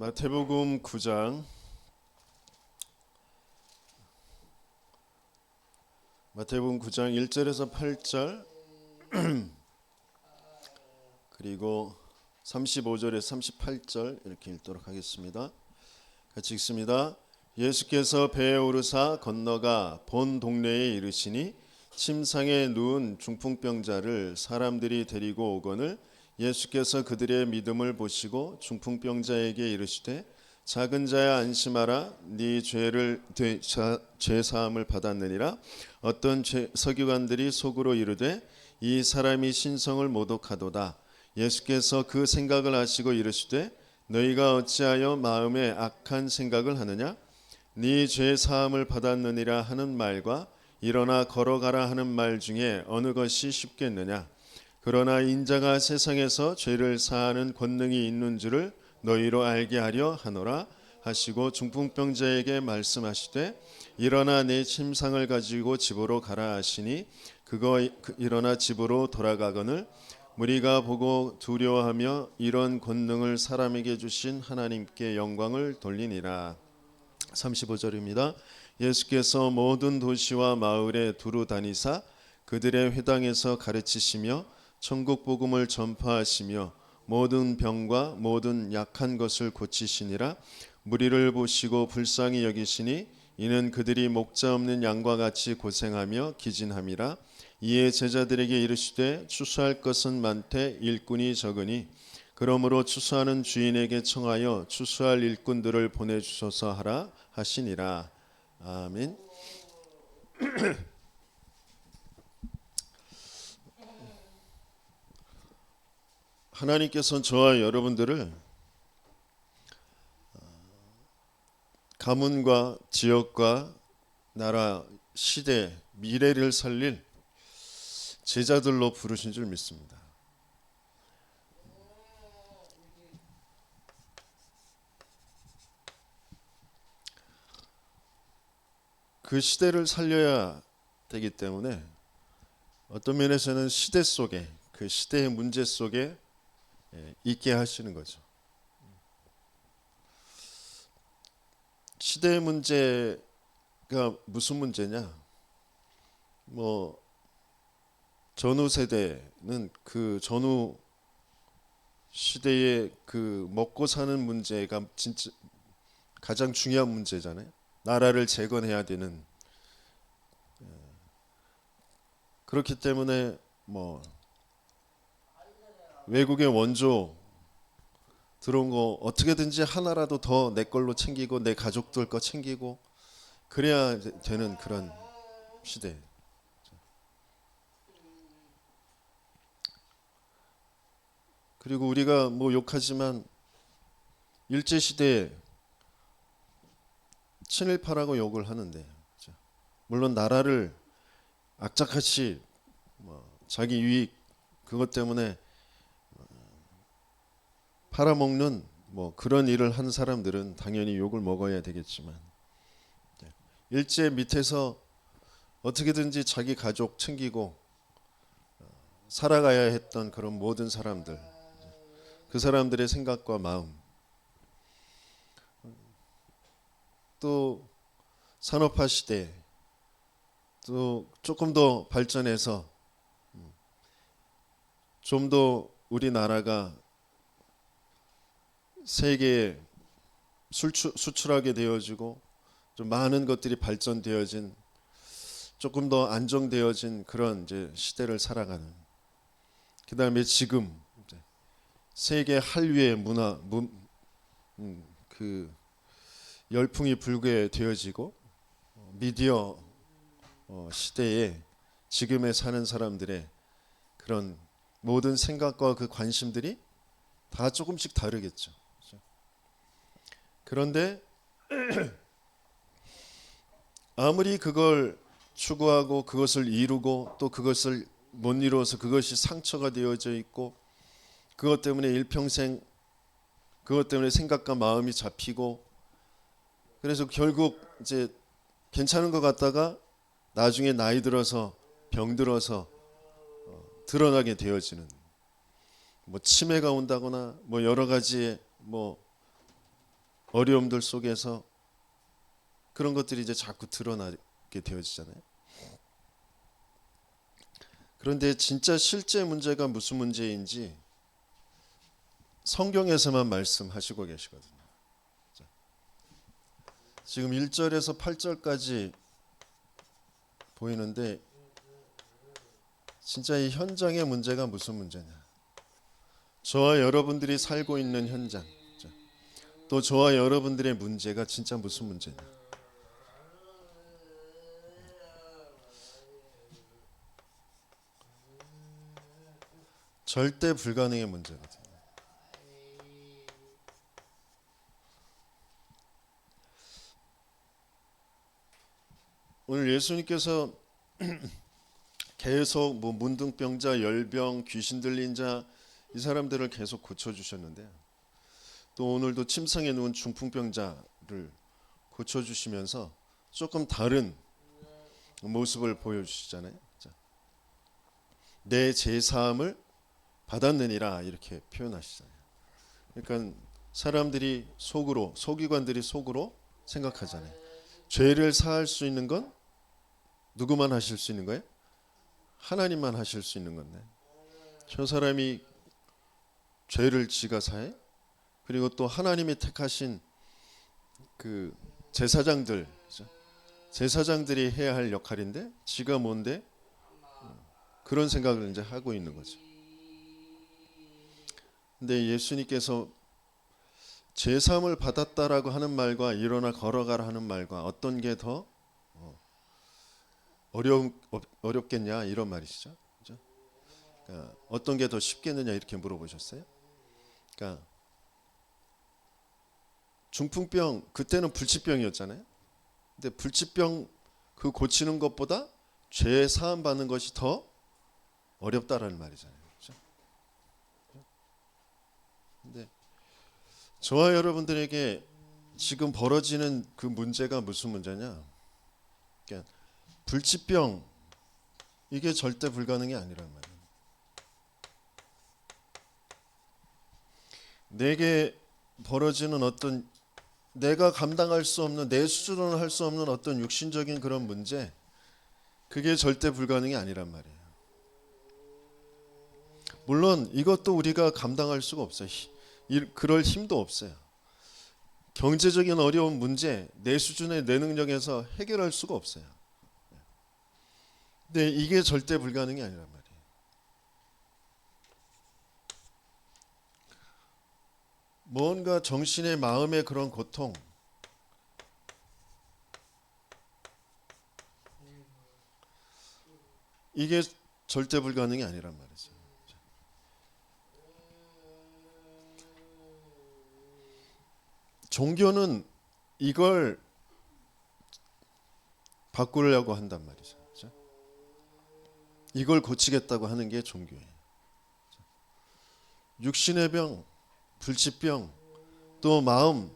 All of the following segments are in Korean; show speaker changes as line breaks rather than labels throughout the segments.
마태복음 9장 마태복음 9장 1절에서 8절 그리고 35절에서 38절 이렇게 읽도록 하겠습니다. 같이 읽습니다. 예수께서 배에 오르사 건너가 본 동네에 이르시니 침상에 누운 중풍병자를 사람들이 데리고 오거늘 예수께서 그들의 믿음을 보시고 중풍병자에게 이르시되 작은 자야 안심하라 네 죄 사함을 받았느니라. 어떤 서기관들이 속으로 이르되 이 사람이 신성을 모독하도다. 예수께서 그 생각을 아시고 이르시되 너희가 어찌하여 마음에 악한 생각을 하느냐. 네 죄 사함을 받았느니라 하는 말과 일어나 걸어가라 하는 말 중에 어느 것이 쉽겠느냐. 그러나 인자가 세상에서 죄를 사하는 권능이 있는 줄을 너희로 알게 하려 하노라 하시고 중풍병자에게 말씀하시되 일어나 내 침상을 가지고 집으로 가라 하시니 일어나 집으로 돌아가거늘 무리가 보고 두려워하며 이런 권능을 사람에게 주신 하나님께 영광을 돌리니라. 35절입니다. 예수께서 모든 도시와 마을에 두루 다니사 그들의 회당에서 가르치시며 천국 복음을 전파하시며 모든 병과 모든 약한 것을 고치시니라. 무리를 보시고 불쌍히 여기시니 이는 그들이 목자 없는 양과 같이 고생하며 기진함이라. 이에 제자들에게 이르시되 추수할 것은 많되 일꾼이 적으니 그러므로 추수하는 주인에게 청하여 추수할 일꾼들을 보내주소서 하라 하시니라. 아멘. 하나님께서는 저와 여러분들을 가문과 지역과 나라, 시대, 미래를 살릴 제자들로 부르신 줄 믿습니다. 그 시대를 살려야 되기 때문에 어떤 면에서는 시대 속에 그 시대의 문제 속에 있게 하시는 거죠. 시대의 문제가 무슨 문제냐? 전후 세대는 그 전후 시대의 그 먹고 사는 문제가 진짜 가장 중요한 문제잖아요. 나라를 재건해야 되는. 그렇기 때문에 외국의 원조 들어온 거 어떻게든지 하나라도 더 내 걸로 챙기고 내 가족들 거 챙기고 그래야 되는 그런 시대. 그리고 우리가 욕하지만 일제시대에 친일파라고 욕을 하는데 물론 나라를 악착같이 자기 유익 그것 때문에 팔아먹는 그런 일을 한 사람들은 당연히 욕을 먹어야 되겠지만 일제 밑에서 어떻게든지 자기 가족 챙기고 살아가야 했던 그런 모든 사람들, 그 사람들의 생각과 마음, 또 산업화 시대, 또 조금 더 발전해서 좀 더 우리나라가 세계에 수출하게 되어지고 좀 많은 것들이 발전되어진 조금 더 안정되어진 그런 이제 시대를 살아가는. 그다음에 지금 세계 한류의 그 열풍이 불게 되어지고 미디어 시대에 지금에 사는 사람들의 그런 모든 생각과 그 관심들이 다 조금씩 다르겠죠. 그런데 아무리 그걸 추구하고 그것을 이루고 또 그것을 못 이루어서 그것이 상처가 되어져 있고 그것 때문에 일평생 그것 때문에 생각과 마음이 잡히고 그래서 결국 이제 괜찮은 것 같다가 나중에 나이 들어서 병들어서 드러나게 되어지는 치매가 온다거나 여러 가지 어려움들 속에서 그런 것들이 이제 자꾸 드러나게 되어지잖아요. 그런데 진짜 실제 문제가 무슨 문제인지 성경에서만 말씀하시고 계시거든요. 지금 1절에서 8절까지 보이는데 진짜 이 현장의 문제가 무슨 문제냐. 저와 여러분들이 살고 있는 현장, 또 저와 여러분들의 문제가 진짜 무슨 문제냐. 절대 불가능의 문제거든요. 오늘 예수님께서 계속 문둥병자, 열병, 귀신 들린 자 이 사람들을 계속 고쳐주셨는데요. 또 오늘도 침상에 누운 중풍병자를 고쳐주시면서 조금 다른 모습을 보여주시잖아요. 내 제사함을 받았느니라 이렇게 표현하시잖아요. 그러니까 사람들이 속으로, 소기관들이 속으로 생각하잖아요. 죄를 사할 수 있는 건 누구만 하실 수 있는 거예요? 하나님만 하실 수 있는 건데 저 사람이 죄를 지가 사해? 그리고 또 하나님이 택하신 그 제사장들이 해야 할 역할인데 지가 뭔데? 그런 생각을 이제 하고 있는 거죠. 근데 예수님께서 제사함을 받았다라고 하는 말과 일어나 걸어가라 하는 말과 어떤 게 더 어렵겠냐 이런 말이시죠. 그죠? 그러니까 어떤 게 더 쉽겠느냐 이렇게 물어보셨어요. 그러니까 중풍병 그때는 불치병이었잖아요. 근데 불치병 그 고치는 것보다 죄 사함 받는 것이 더 어렵다라는 말이잖아요. 그렇죠? 근데 저와 여러분들에게 지금 벌어지는 그 문제가 무슨 문제냐? 그러니까 불치병 이게 절대 불가능이 아니란 말이에요. 내게 벌어지는 어떤 내가 감당할 수 없는 내 수준으로 할 수 없는 어떤 육신적인 그런 문제 그게 절대 불가능이 아니란 말이에요. 물론 이것도 우리가 감당할 수가 없어요. 그럴 힘도 없어요. 경제적인 어려운 문제 내 수준의 내 능력에서 해결할 수가 없어요. 근데 이게 절대 불가능이 아니란 말이에요. 뭔가 정신의 마음의 그런 고통 이게 절대 불가능이 아니란 말이죠. 종교는 이걸 바꾸려고 한단 말이죠. 그렇죠? 이걸 고치겠다고 하는 게 종교예요. 육신의 병, 불치병, 또 마음,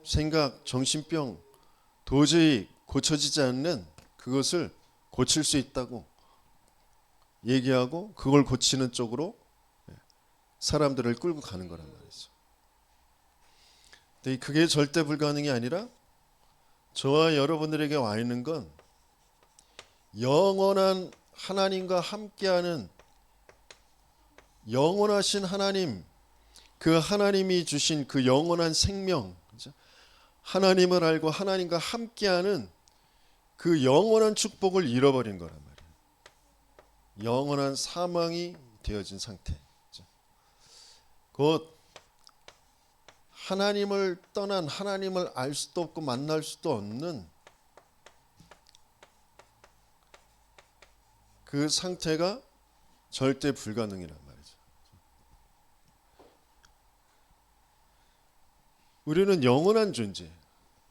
생각, 정신병 도저히 고쳐지지 않는 그것을 고칠 수 있다고 얘기하고 그걸 고치는 쪽으로 사람들을 끌고 가는 거란 말이죠. 근데 그게 절대 불가능이 아니라 저와 여러분들에게 와 있는 건 영원한 하나님과 함께하는 영원하신 하나님, 그 하나님이 주신 그 영원한 생명, 하나님을 알고 하나님과 함께하는 그 영원한 축복을 잃어버린 거란 말이에요. 영원한 사망이 되어진 상태. 곧 하나님을 떠난 하나님을 알 수도 없고 만날 수도 없는 그 상태가 절대 불가능이란 말이죠. 우리는 영원한 존재,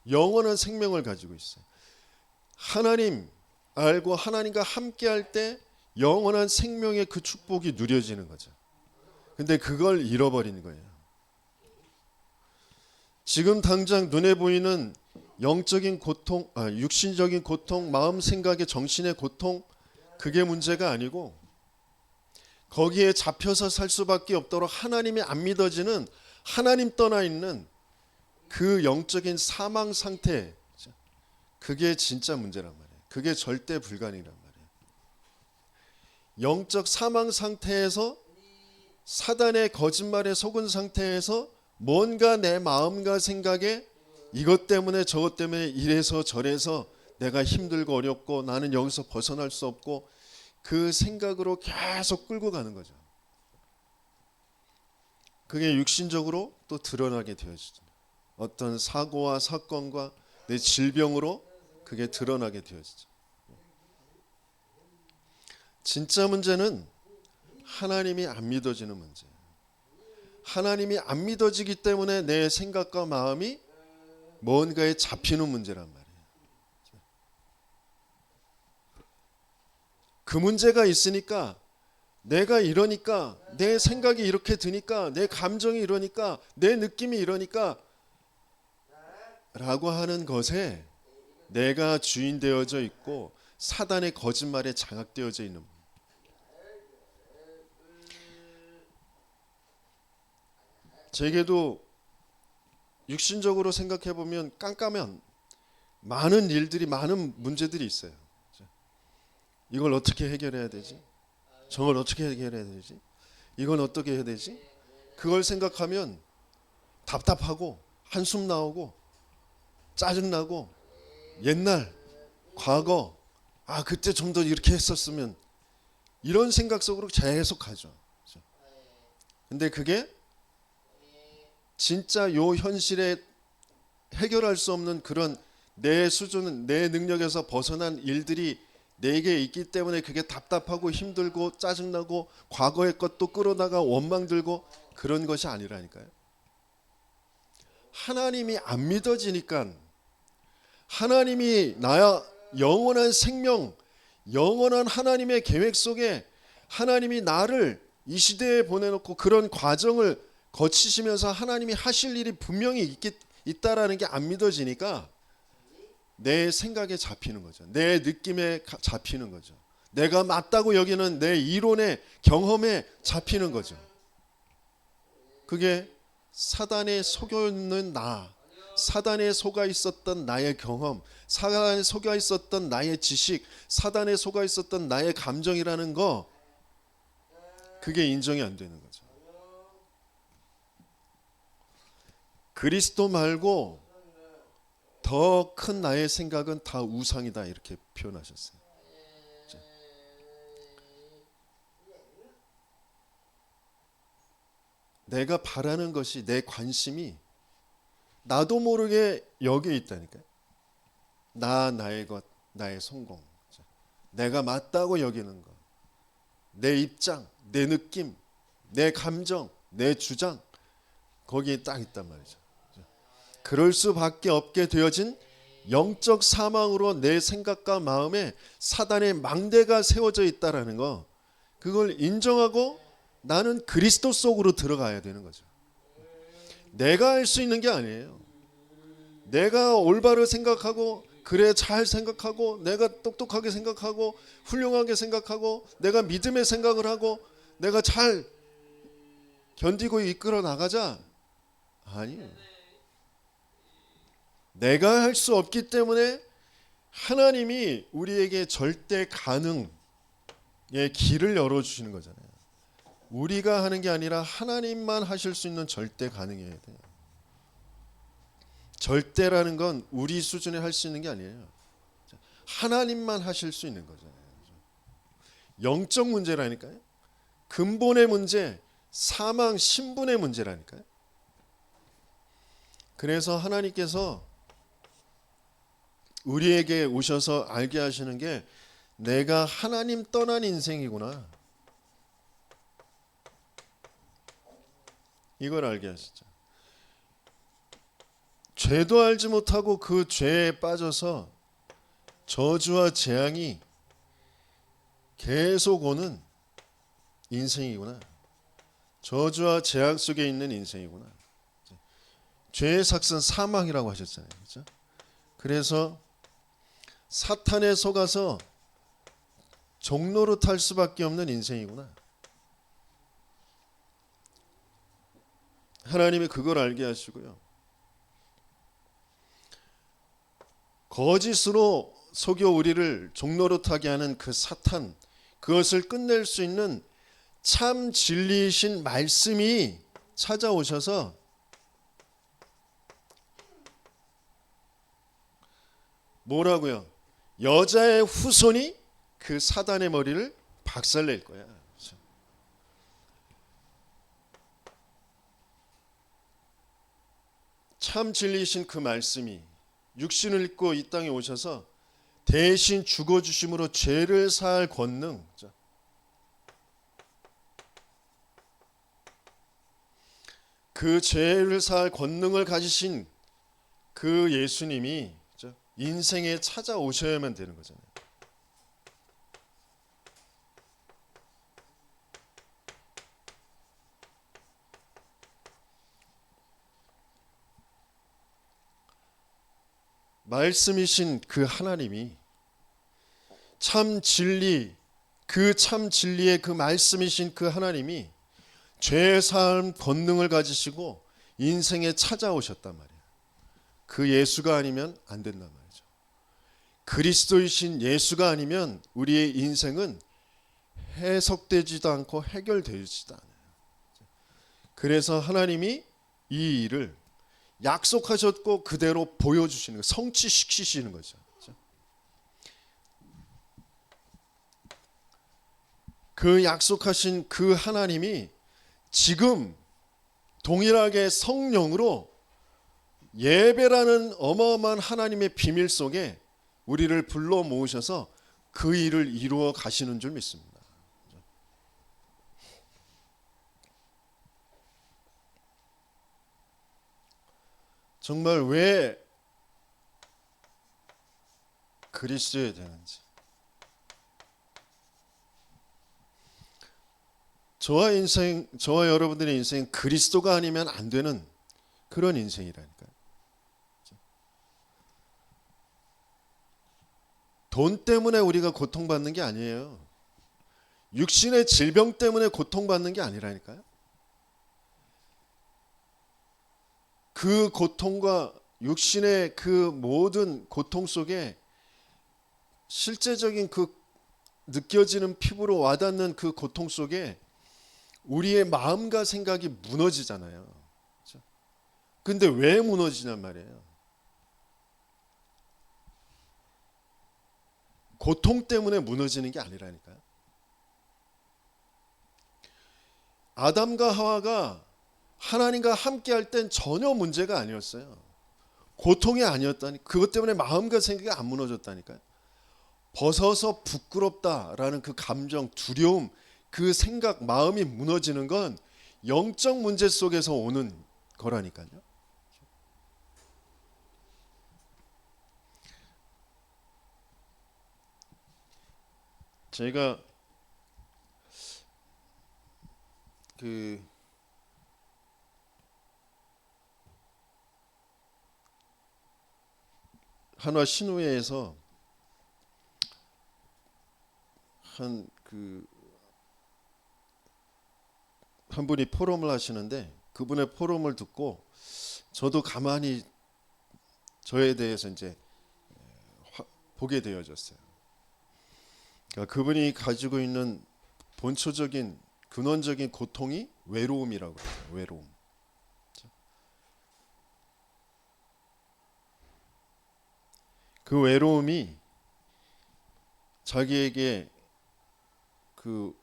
영원한 생명을 가지고 있어요. 하나님 알고 하나님과 함께 할 때 영원한 생명의 그 축복이 누려지는 거죠. 근데 그걸 잃어버린 거예요. 지금 당장 눈에 보이는 영적인 고통, 육신적인 고통, 마음, 생각의 정신의 고통 그게 문제가 아니고 거기에 잡혀서 살 수밖에 없도록 하나님이 안 믿어지는 하나님 떠나 있는 그 영적인 사망 상태, 그게 진짜 문제란 말이에요. 그게 절대 불가능이란 말이에요. 영적 사망 상태에서 사단의 거짓말에 속은 상태에서 뭔가 내 마음과 생각에 이것 때문에 저것 때문에 이래서 저래서 내가 힘들고 어렵고 나는 여기서 벗어날 수 없고 그 생각으로 계속 끌고 가는 거죠. 그게 육신적으로 또 드러나게 되어지죠. 어떤 사고와 사건과 내 질병으로 그게 드러나게 되어지죠. 진짜 문제는 하나님이 안 믿어지는 문제예요. 하나님이 안 믿어지기 때문에 내 생각과 마음이 뭔가에 잡히는 문제란 말이에요. 그 문제가 있으니까 내가 이러니까 내 생각이 이렇게 드니까 내 감정이 이러니까 내 느낌이 이러니까 라고 하는 것에 내가 주인 되어져 있고 사단의 거짓말에 장악되어져 있는, 제게도 육신적으로 생각해 보면 깜깜한 많은 일들이 많은 문제들이 있어요. 이걸 어떻게 해결해야 되지? 저걸 어떻게 해결해야 되지? 이건 어떻게 해야 되지? 그걸 생각하면 답답하고 한숨 나오고 짜증나고 옛날 과거 그때 좀 더 이렇게 했었으면 이런 생각 속으로 계속 가죠. 근데 그게 진짜 요 현실에 해결할 수 없는 그런 내 수준, 내 능력에서 벗어난 일들이 내게 있기 때문에 그게 답답하고 힘들고 짜증나고 과거의 것도 끌어다가 원망 들고 그런 것이 아니라니까요. 하나님이 안 믿어지니까 하나님이 나야 영원한 생명, 영원한 하나님의 계획 속에 하나님이 나를 이 시대에 보내놓고 그런 과정을 거치시면서 하나님이 하실 일이 분명히 있다라는 게 안 믿어지니까 내 생각에 잡히는 거죠. 내 느낌에 잡히는 거죠. 내가 맞다고 여기는 내 이론에 경험에 잡히는 거죠. 그게 사단에 속여 있는 나, 사단에 속아 있었던 나의 경험, 사단에 속아 있었던 나의 지식, 사단에 속아 있었던 나의 감정이라는 거, 그게 인정이 안 되는 거죠. 그리스도 말고 더 큰 나의 생각은 다 우상이다, 이렇게 표현하셨어요. 내가 바라는 것이, 내 관심이 나도 모르게 여기에 있다니까요. 나의 것, 나의 성공, 내가 맞다고 여기는 것, 내 입장, 내 느낌, 내 감정, 내 주장, 거기에 딱 있단 말이죠. 그럴 수밖에 없게 되어진 영적 사망으로 내 생각과 마음에 사단의 망대가 세워져 있다라는 거, 그걸 인정하고 나는 그리스도 속으로 들어가야 되는 거죠. 내가 할 수 있는 게 아니에요. 내가 올바로 생각하고 그래 잘 생각하고 내가 똑똑하게 생각하고 훌륭하게 생각하고 내가 믿음의 생각을 하고 내가 잘 견디고 이끌어 나가자. 아니에요. 내가 할 수 없기 때문에 하나님이 우리에게 절대 가능의 길을 열어주시는 거잖아요. 우리가 하는 게 아니라 하나님만 하실 수 있는 절대 가능해야 돼요. 절대라는 건 우리 수준에 할 수 있는 게 아니에요. 하나님만 하실 수 있는 거잖아요. 영적 문제라니까요. 근본의 문제, 사망, 신분의 문제라니까요. 그래서 하나님께서 우리에게 오셔서 알게 하시는 게 내가 하나님 떠난 인생이구나. 이걸 알게 하시죠. 죄도 알지 못하고 그 죄에 빠져서 저주와 재앙이 계속 오는 인생이구나. 저주와 재앙 속에 있는 인생이구나. 죄의 삭은 사망이라고 하셨잖아요. 그렇죠? 그래서 사탄에 속아서 종로로 탈 수밖에 없는 인생이구나. 하나님이 그걸 알게 하시고요. 거짓으로 속여 우리를 종노릇하게 하는 그 사탄, 그것을 끝낼 수 있는 참 진리이신 말씀이 찾아오셔서 뭐라고요? 여자의 후손이 그 사단의 머리를 박살낼 거야. 참 진리이신 그 말씀이 육신을 입고 이 땅에 오셔서 대신 죽어주심으로 죄를 사할 권능, 그 죄를 사할 권능을 가지신 그 예수님이 인생에 찾아오셔야만 되는 거잖아요. 말씀이신 그 하나님이 참 진리, 그 참 진리의 그 말씀이신 그 하나님이 죄 사함 권능을 가지시고 인생에 찾아오셨단 말이에요. 그 예수가 아니면 안 된단 말이죠. 그리스도이신 예수가 아니면 우리의 인생은 해석되지도 않고 해결되지도 않아요. 그래서 하나님이 이 일을 약속하셨고 그대로 보여주시는 거, 성취시키시는 거죠. 그 약속하신 그 하나님이 지금 동일하게 성령으로 예배라는 어마어마한 하나님의 비밀 속에 우리를 불러 모으셔서 그 일을 이루어 가시는 줄 믿습니다. 정말 왜 그리스도여야 되는지, 저와 여러분들의 인생은 그리스도가 아니면 안 되는 그런 인생이라니까요. 돈 때문에 우리가 고통받는 게 아니에요. 육신의 질병 때문에 고통받는 게 아니라니까요. 그 고통과 육신의 그 모든 고통 속에 실제적인 그 느껴지는 피부로 와닿는 그 고통 속에 우리의 마음과 생각이 무너지잖아요. 근데 왜 무너지냔 말이에요. 고통 때문에 무너지는 게 아니라니까요. 아담과 하와가 하나님과 함께 할 땐 전혀 문제가 아니었어요. 고통이 아니었다니. 그것 때문에 마음과 생각이 안 무너졌다니까요. 벗어서 부끄럽다라는 그 감정, 두려움, 그 생각, 마음이 무너지는 건 영적 문제 속에서 오는 거라니까요. 제가 한화 신우회에서 한 분이 포럼을 하시는데 그분의 포럼을 듣고 저도 가만히 저에 대해서 이제 보게 되어졌어요. 그러니까 그분이 가지고 있는 본초적인 근원적인 고통이 외로움이라고 해요. 외로움. 그 외로움이 자기에게 그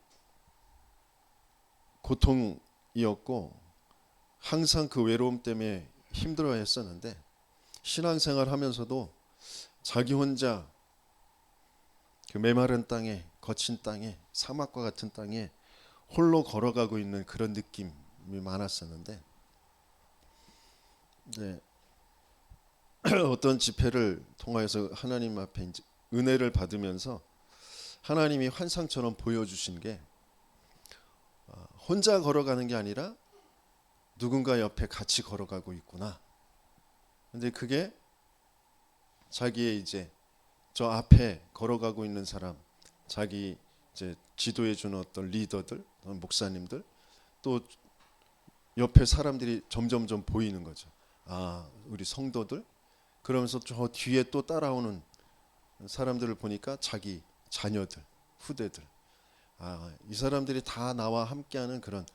고통이었고 항상 그 외로움 때문에 힘들어했었는데 신앙생활 하면서도 자기 혼자 그 메마른 땅에, 거친 땅에, 사막과 같은 땅에 홀로 걸어가고 있는 그런 느낌이 많았었는데 이제 어떤 집회를 통하여서 하나님 앞에 이제 은혜를 받으면서 하나님이 환상처럼 보여주신 게 혼자 걸어가는 게 아니라 누군가 옆에 같이 걸어가고 있구나. 근데 그게 자기의 이제 저 앞에 걸어가고 있는 사람, 자기 이제 지도해 주는 어떤 리더들, 목사님들, 또 옆에 사람들이 점점점 보이는 거죠. 아, 우리 성도들 그러면서 저 뒤에 또 따라오는 사람들을 보니까 자기 자녀들, 후대들. 아, 이 사람들이 다 나와 함께하는 그런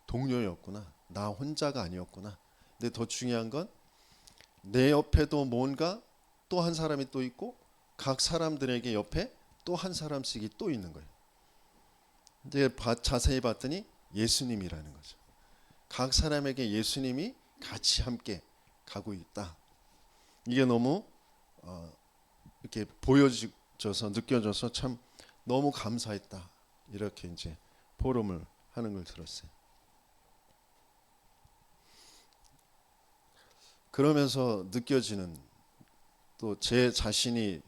동료였구나. 나 혼자가 아니었구나. 근데 더 중요한 건 내 옆에도 뭔가 또 한 사람이 또 있고 각 사람들에게 옆에 또 한 사람씩이 또 있는 거예요. 이제 자세히 봤더니 예수님이라는 거죠. 각 사람에게 예수님이 같이 함께 가고 있다. 이게 너무 이렇게 보여져서 느껴져서 참 너무 감사했다. 이렇게 이제 포럼을 하는 걸 들었어요. 그러면서 느껴지는 또 제 자신이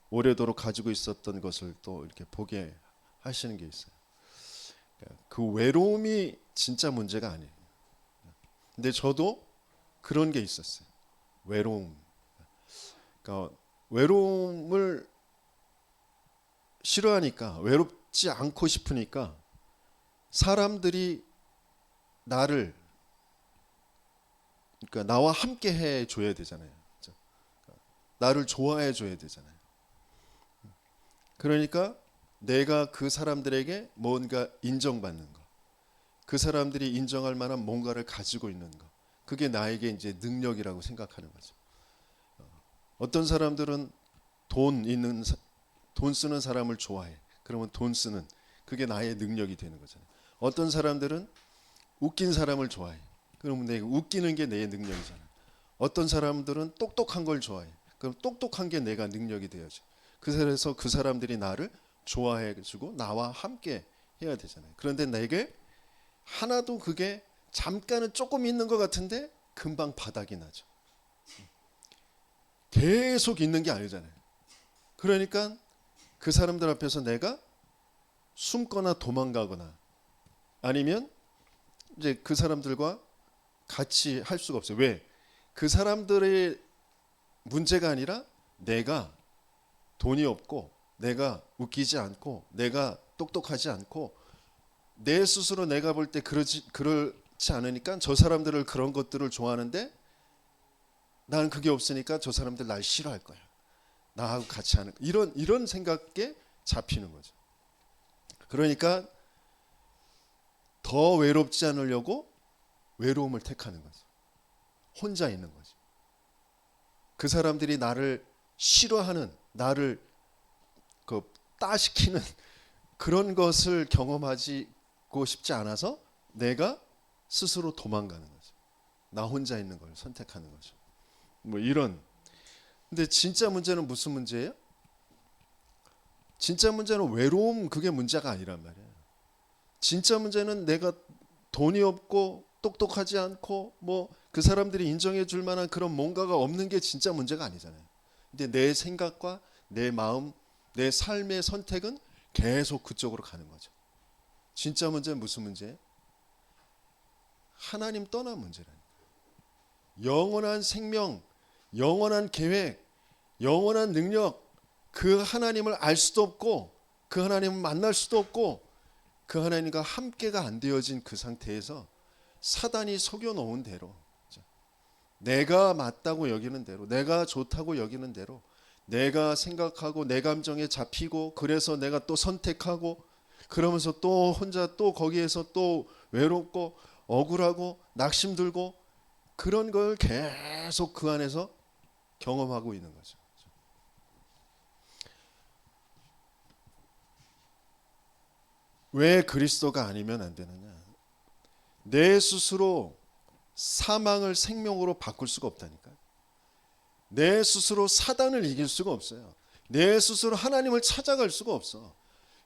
오래도록 가지고 있었던 것을 또 이렇게 보게 하시는 게 있어요. 그 외로움이 진짜 문제가 아니에요. 근데 저도 그런 게 있었어요. 외로움. 그러니까 외로움을 싫어하니까, 외롭지 않고 싶으니까 사람들이 나를, 그러니까 나와 함께 해 줘야 되잖아요. 나를 좋아해 줘야 되잖아요. 그러니까 내가 그 사람들에게 뭔가 인정받는 거, 그 사람들이 인정할 만한 뭔가를 가지고 있는 거, 그게 나에게 이제 능력이라고 생각하는 거죠. 어떤 사람들은 돈 쓰는 사람을 좋아해. 그러면 돈 쓰는, 그게 나의 능력이 되는 거잖아요. 어떤 사람들은 웃긴 사람을 좋아해. 그러면 내가 웃기는 게 내 능력이잖아요. 어떤 사람들은 똑똑한 걸 좋아해. 그럼 똑똑한 게 내가 능력이 되어져. 그래서 그 사람들이 나를 좋아해주고 나와 함께 해야 되잖아요. 그런데 내게 하나도 그게 잠깐은 조금 있는 것 같은데 금방 바닥이 나죠. 계속 있는 게 아니잖아요. 그러니까 그 사람들 앞에서 내가 숨거나 도망가거나 아니면 이제 그 사람들과 같이 할 수가 없어요. 왜? 그 사람들의 문제가 아니라 내가 돈이 없고 내가 웃기지 않고 내가 똑똑하지 않고 내 스스로 내가 볼 때 그렇지 않으니까 저 사람들을 그런 것들을 좋아하는데 나는 그게 없으니까 저 사람들 날 싫어할 거야. 나하고 같이 하는 이런 생각에 잡히는 거죠. 그러니까 더 외롭지 않으려고 외로움을 택하는 거죠. 혼자 있는 거죠. 그 사람들이 나를 싫어하는, 나를 그 따시키는 그런 것을 경험하고 싶지 않아서 내가 스스로 도망가는 거죠. 나 혼자 있는 걸 선택하는 거죠. 뭐 이런. 근데 진짜 문제는 무슨 문제예요? 진짜 문제는 외로움, 그게 문제가 아니란 말이에요. 진짜 문제는 내가 돈이 없고 똑똑하지 않고 뭐 그 사람들이 인정해 줄 만한 그런 뭔가가 없는 게 진짜 문제가 아니잖아요. 근데 내 생각과 내 마음, 내 삶의 선택은 계속 그쪽으로 가는 거죠. 진짜 문제는 무슨 문제예요? 하나님 떠난 문제라니까. 영원한 생명, 영원한 계획, 영원한 능력, 그 하나님을 알 수도 없고 그 하나님을 만날 수도 없고 그 하나님과 함께가 안 되어진 그 상태에서 사단이 속여놓은 대로, 내가 맞다고 여기는 대로, 내가 좋다고 여기는 대로, 내가 생각하고 내 감정에 잡히고 그래서 내가 또 선택하고 그러면서 또 혼자 또 거기에서 또 외롭고 억울하고 낙심들고 그런 걸 계속 그 안에서 경험하고 있는 거죠. 왜 그리스도가 아니면 안 되느냐? 내 스스로 사망을 생명으로 바꿀 수가 없다니까. 내 스스로 사단을 이길 수가 없어요. 내 스스로 하나님을 찾아갈 수가 없어.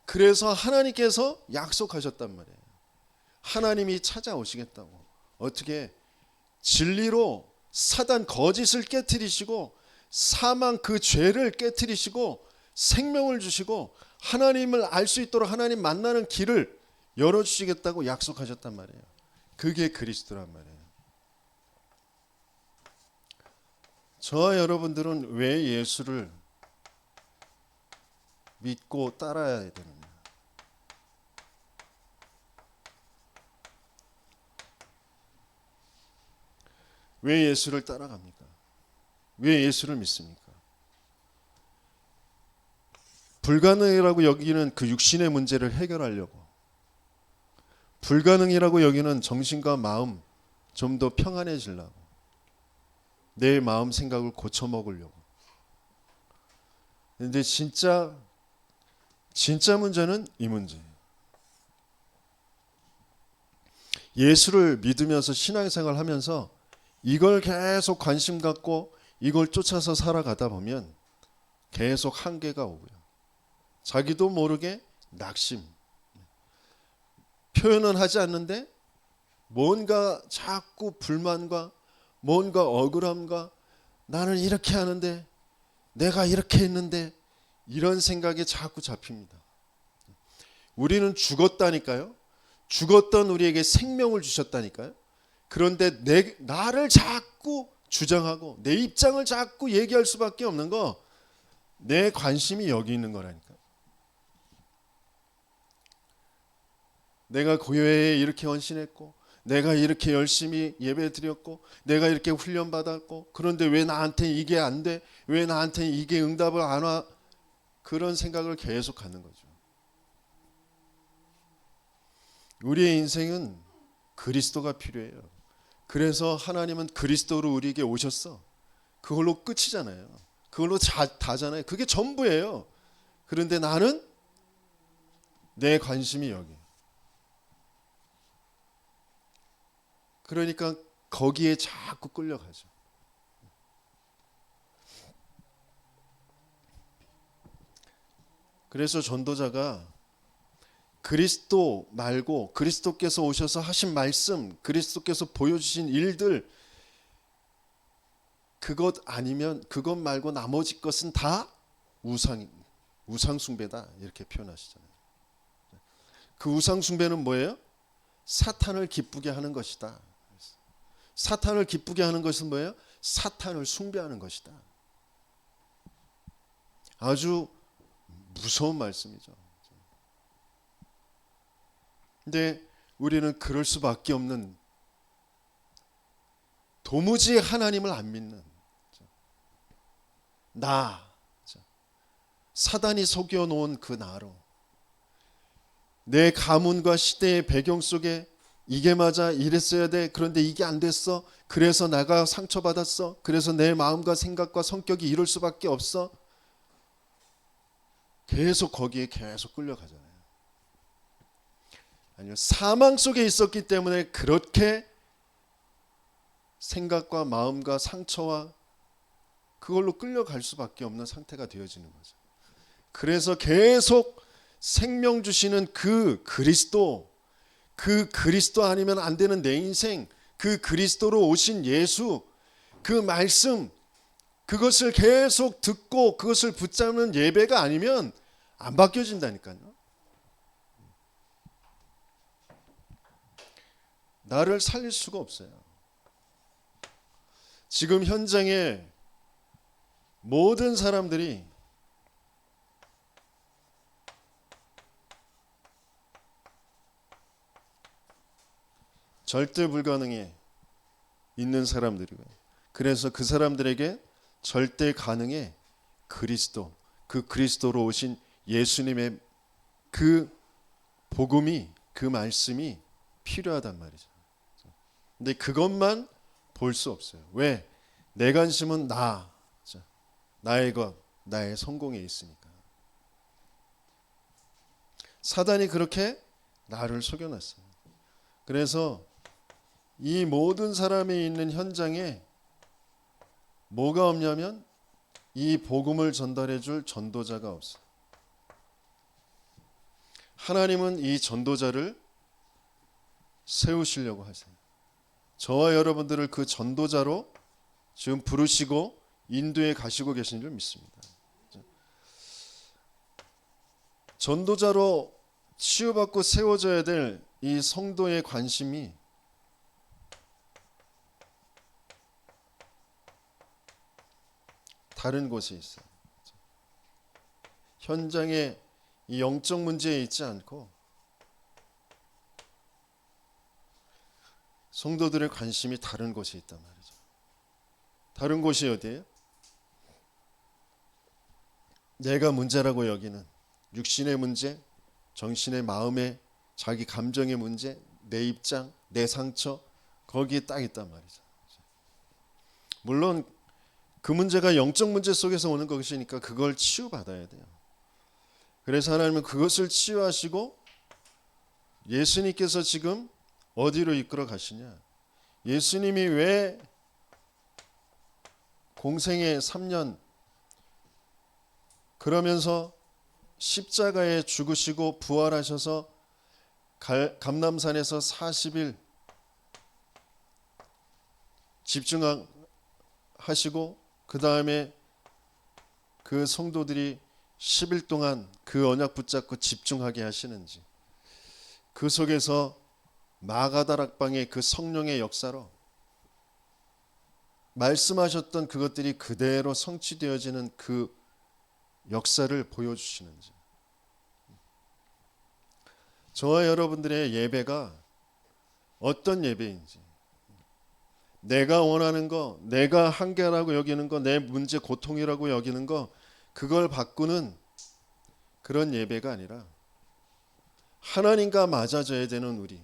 그래서 하나님께서 약속하셨단 말이에요. 하나님이 찾아오시겠다고. 어떻게? 진리로 사단 거짓을 깨트리시고 사망 그 죄를 깨트리시고 생명을 주시고 하나님을 알 수 있도록 하나님 만나는 길을 열어주시겠다고 약속하셨단 말이에요. 그게 그리스도란 말이에요. 저와 여러분들은 왜 예수를 믿고 따라야 되느냐? 왜 예수를 따라갑니까? 왜 예수를 믿습니까? 불가능이라고 여기는 그 육신의 문제를 해결하려고, 불가능이라고 여기는 정신과 마음 좀 더 평안해지려고, 내 마음 생각을 고쳐먹으려고. 근데 진짜 문제는 이 문제예요. 예수를 믿으면서 신앙생활 하면서 이걸 계속 관심 갖고 이걸 쫓아서 살아가다 보면 계속 한계가 오고요. 자기도 모르게 낙심. 표현은 하지 않는데 뭔가 자꾸 불만과 뭔가 억울함과 나는 이렇게 하는데 내가 이렇게 했는데 이런 생각에 자꾸 잡힙니다. 우리는 죽었다니까요. 죽었던 우리에게 생명을 주셨다니까요. 그런데 나를 자꾸 주장하고 내 입장을 자꾸 얘기할 수밖에 없는 거, 내 관심이 여기 있는 거라니까요. 내가 교회에 이렇게 헌신했고, 내가 이렇게 열심히 예배 드렸고, 내가 이렇게 훈련 받았고, 그런데 왜 나한테 이게 안 돼? 왜 나한테 이게 응답을 안 와? 그런 생각을 계속 갖는 거죠. 우리의 인생은 그리스도가 필요해요. 그래서 하나님은 그리스도로 우리에게 오셨어. 그걸로 끝이잖아요. 그걸로 다잖아요. 그게 전부예요. 그런데 나는 내 관심이 여기. 그러니까 거기에 자꾸 끌려가죠. 그래서 전도자가 그리스도 말고 그리스도께서 오셔서 하신 말씀, 그리스도께서 보여주신 일들, 그것 아니면 그것 말고 나머지 것은 다 우상 숭배다, 이렇게 표현하시잖아요. 그 우상 숭배는 뭐예요? 사탄을 기쁘게 하는 것이다. 사탄을 기쁘게 하는 것은 뭐예요? 사탄을 숭배하는 것이다. 아주 무서운 말씀이죠. 근데 우리는 그럴 수밖에 없는, 도무지 하나님을 안 믿는 사단이 속여놓은 그 나로, 내 가문과 시대의 배경 속에 이게 맞아, 이랬어야 돼, 그런데 이게 안 됐어, 그래서 내가 상처받았어, 그래서 내 마음과 생각과 성격이 이럴 수밖에 없어, 계속 거기에 계속 끌려가잖아요. 아니요, 사망 속에 있었기 때문에 그렇게 생각과 마음과 상처와 그걸로 끌려갈 수밖에 없는 상태가 되어지는 거죠. 그래서 계속 생명 주시는 그 그리스도 아니면 안 되는 내 인생, 그 그리스도로 오신 예수, 그 말씀, 그것을 계속 듣고 그것을 붙잡는 예배가 아니면 안 바뀌어진다니까요. 나를 살릴 수가 없어요. 지금 현장에 모든 사람들이 절대 불가능에 있는 사람들이고요. 그래서 그 사람들에게 절대 가능의 그리스도, 그 그리스도로 오신 예수님의 그 복음이, 그 말씀이 필요하단 말이죠. 근데 그것만 볼 수 없어요. 왜? 내 관심은 나의 것, 나의 성공에 있으니까. 사단이 그렇게 나를 속여놨어요. 그래서 이 모든 사람이 있는 현장에 뭐가 없냐면 이 복음을 전달해 줄 전도자가 없어요. 하나님은 이 전도자를 세우시려고 하세요. 저와 여러분들을 그 전도자로 지금 부르시고 인도에 가시고 계신 줄 믿습니다. 전도자로 치유받고 세워져야 될 이 성도의 관심이 다른 곳에 있어요. 현장에 이 영적 문제에 있지 않고 성도들의 관심이 다른 곳에 있단 말이죠. 다른 곳이 어디예요? 내가 문제라고 여기는 육신의 문제, 정신의 마음의 자기 감정의 문제, 내 입장, 내 상처 거기에 딱 있단 말이죠. 물론 그 문제가 영적 문제 속에서 오는 것이니까 그걸 치유받아야 돼요. 그래서 하나님은 그것을 치유하시고 예수님께서 지금 어디로 이끌어 가시냐? 예수님이 왜 공생애 3년 그러면서 십자가에 죽으시고 부활하셔서 감람산에서 40일 집중하시고 그 다음에 그 성도들이 10일 동안 그 언약 붙잡고 집중하게 하시는지, 그 속에서 마가다락방의 그 성령의 역사로 말씀하셨던 그것들이 그대로 성취되어지는 그 역사를 보여주시는지, 저와 여러분들의 예배가 어떤 예배인지, 내가 원하는 거, 내가 한계라고 여기는 거, 내 문제 고통이라고 여기는 거, 그걸 바꾸는 그런 예배가 아니라 하나님과 맞아져야 되는 우리,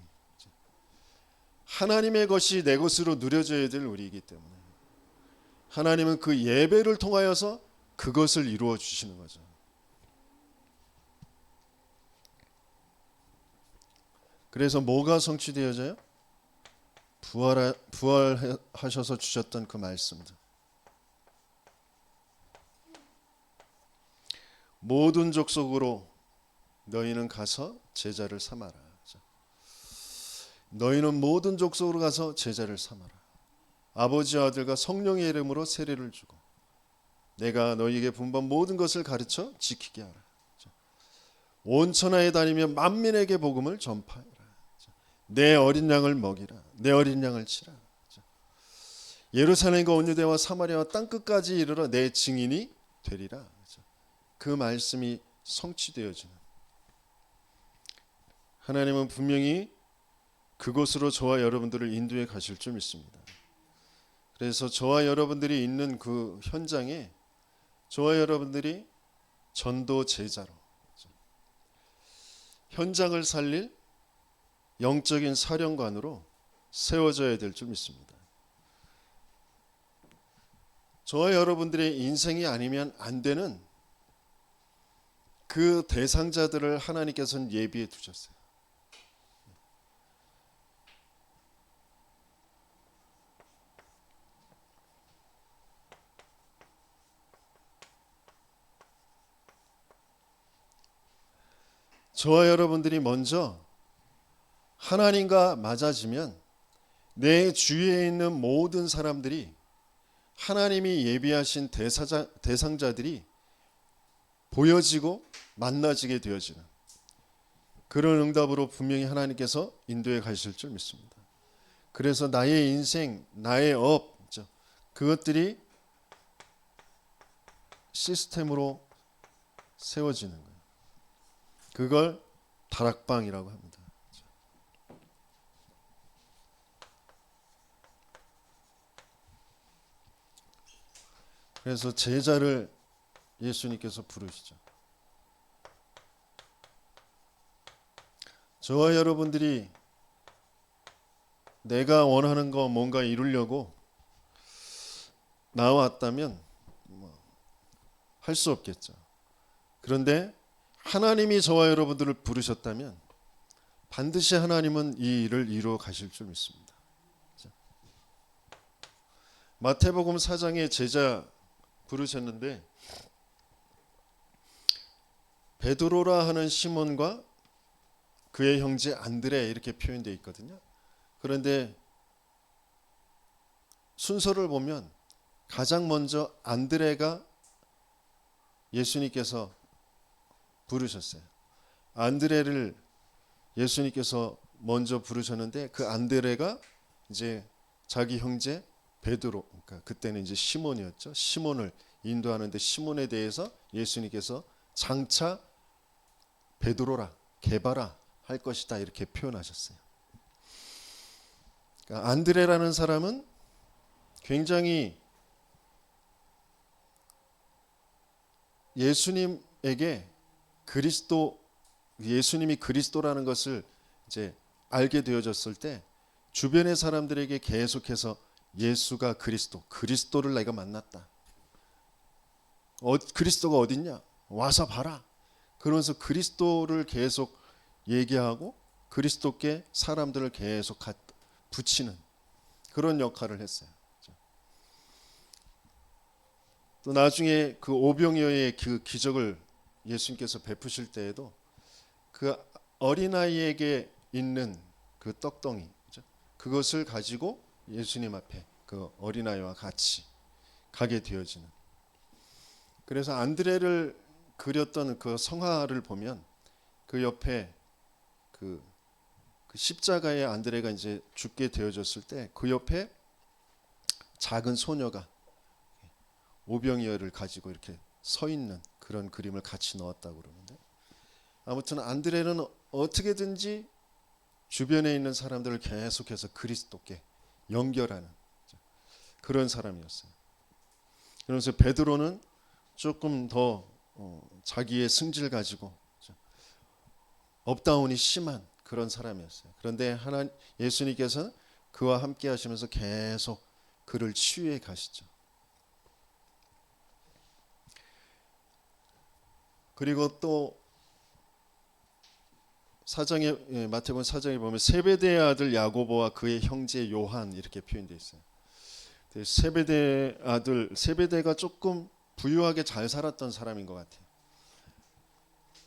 하나님의 것이 내 것으로 누려져야 될 우리이기 때문에 하나님은 그 예배를 통하여서 그것을 이루어 주시는 거죠. 그래서 뭐가 성취되어져요? 부활하셔서 주셨던 그 말씀들. 모든 족속으로 너희는 가서 제자를 삼아라. 너희는 모든 족속으로 가서 제자를 삼아라. 아버지와 아들과 성령의 이름으로 세례를 주고 내가 너희에게 분반 모든 것을 가르쳐 지키게 하라. 온 천하에 다니며 만민에게 복음을 전파하라. 내 어린 양을 먹이라. 내 어린 양을 치라. 예루살렘과 온 유대와 사마리아와 땅끝까지 이르러 내 증인이 되리라. 그 말씀이 성취되어지는, 하나님은 분명히 그곳으로 저와 여러분들을 인도해 가실 줄 믿습니다. 그래서 저와 여러분들이 있는 그 현장에 저와 여러분들이 전도 제자로 현장을 살릴 영적인 사령관으로 세워져야 될 줄 믿습니다. 저와 여러분들의 인생이 아니면 안 되는 그 대상자들을 하나님께서는 예비해 두셨어요. 저와 여러분들이 먼저 하나님과 맞아지면 내 주위에 있는 모든 사람들이 하나님이 예비하신 대상자들이 보여지고 만나지게 되어지는 그런 응답으로 분명히 하나님께서 인도해 가실 줄 믿습니다. 그래서 나의 인생, 나의 업, 그것들이 시스템으로 세워지는 거예요. 그걸 다락방이라고 합니다. 그래서 제자를 예수님께서 부르시죠. 저와 여러분들이 내가 원하는 거 뭔가 이루려고 나왔다면 할 수 없겠죠. 그런데 하나님이 저와 여러분들을 부르셨다면 반드시 하나님은 이 일을 이루어 가실 줄 믿습니다. 마태복음 4장에 제자 부르셨는데 베드로라 하는 시몬과 그의 형제 안드레 이렇게 표현되어 있거든요. 그런데 순서를 보면 가장 먼저 안드레가 예수님께서 부르셨어요. 안드레를 예수님께서 먼저 부르셨는데 그 안드레가 이제 자기 형제 베드로, 그러니까 그때는 이제 시몬이었죠. 시몬을 인도하는데 시몬에 대해서 예수님께서 장차 베드로라, 게바라 할 것이다 이렇게 표현하셨어요. 그러니까 안드레라는 사람은 굉장히 예수님에게 예수님이 그리스도라는 것을 이제 알게 되어졌을 때 주변의 사람들에게 계속해서 예수가 그리스도를 내가 만났다. 그리스도가 어딨냐? 와서 봐라. 그러면서 그리스도를 계속 얘기하고 그리스도께 사람들을 계속 붙이는 그런 역할을 했어요. 또 나중에 그 오병이어의 그 기적을 예수님께서 베푸실 때에도 그 어린아이에게 있는 그 떡덩이 그것을 가지고 예수님 앞에 그 어린아이와 같이 가게 되어지는. 그래서 안드레를 그렸던 그 성화를 보면 그 옆에 그 십자가에 안드레가 이제 죽게 되어졌을 때 그 옆에 작은 소녀가 오병이어를 가지고 이렇게 서 있는 그런 그림을 같이 넣었다고 그러는데, 아무튼 안드레는 어떻게든지 주변에 있는 사람들을 계속해서 그리스도께 연결하는 그런 사람이었어요. 그러면서 베드로는 조금 더 자기의 승질 가지고 업다운이 심한 그런 사람이었어요. 그런데 예수님께서는 그와 함께 하시면서 계속 그를 치유해 가시죠. 그리고 또 마태복음 4장에 보면 세베대의 아들 야고보와 그의 형제 요한 이렇게 표현되어 있어요. 세베대가 조금 부유하게 잘 살았던 사람인 것 같아요.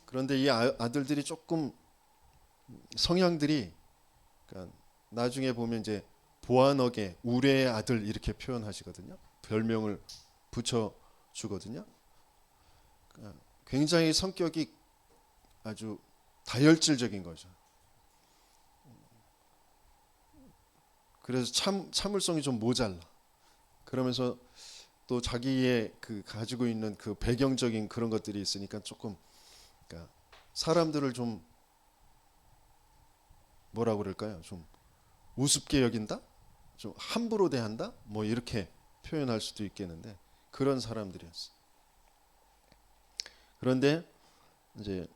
그런데 이 아들들이 조금 성향들이, 그러니까 나중에 보면 이제 보아너게 우레의 아들 이렇게 표현하시거든요. 별명을 붙여 주거든요. 그러니까 굉장히 성격이 아주 다혈질적인 거죠. 그래서 참을성이 좀 모자라. 그러면서 또 자기의 그 가지고 있는 그 배경적인 그런 것들이 있으니까 조금, 그러니까 사람들을 좀 뭐라 그럴까요? 좀 우습게 여긴다? 좀 함부로 대한다? 뭐 이렇게 표현할 수도 있겠는데 그런 사람들이었어요. 그런데 이제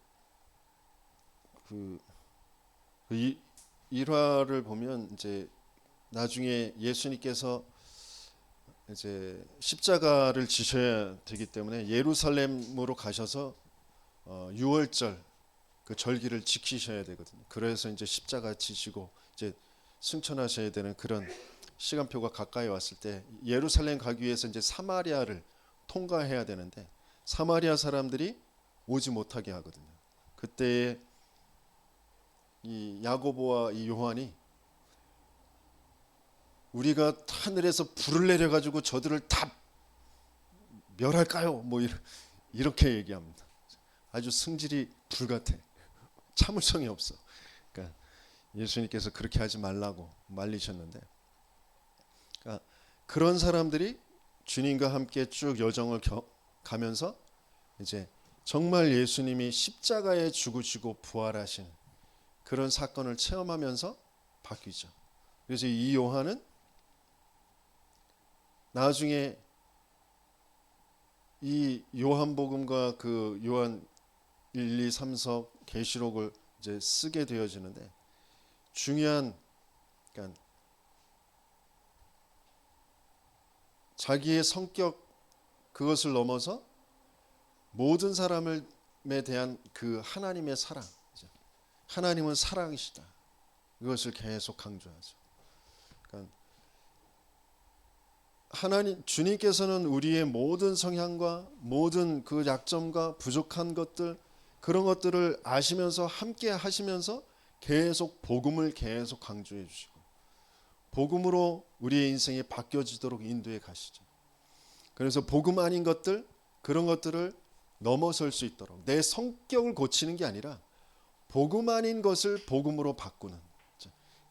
그 일화를 보면 이제 나중에 예수님께서 이제 십자가를 지셔야 되기 때문에 예루살렘으로 가셔서 유월절 그 절기를 지키셔야 되거든요. 그래서 이제 십자가 지시고 이제 승천하셔야 되는 그런 시간표가 가까이 왔을 때 예루살렘 가기 위해서 이제 사마리아를 통과해야 되는데 사마리아 사람들이 오지 못하게 하거든요. 그때 이 야고보와 이 요한이 우리가 하늘에서 불을 내려 가지고 저들을 다 멸할까요? 뭐 이렇게 얘기합니다. 아주 성질이 불같아. 참을성이 없어. 그러니까 예수님께서 그렇게 하지 말라고 말리셨는데, 그러니까 그런 사람들이 주님과 함께 쭉 여정을 가면서 이제 정말 예수님이 십자가에 죽으시고 부활하신 그런 사건을 체험하면서 바뀌죠. 그래서 이 요한은 나중에 이 요한복음과 그 요한 1, 2, 3서 계시록을 이제 쓰게 되어지는데 중요한, 그러니까 자기의 성격 그것을 넘어서 모든 사람에 대한 그 하나님의 사랑, 하나님은 사랑이시다. 이것을 계속 강조하죠. 그러니까 주님께서는 우리의 모든 성향과 모든 그 약점과 부족한 것들, 그런 것들을 아시면서 함께 하시면서 계속 복음을 계속 강조해 주시고 복음으로 우리의 인생이 바뀌어지도록 인도해 가시죠. 그래서 복음 아닌 것들, 그런 것들을 넘어설 수 있도록 내 성격을 고치는 게 아니라 복음 아닌 것을 복음으로 바꾸는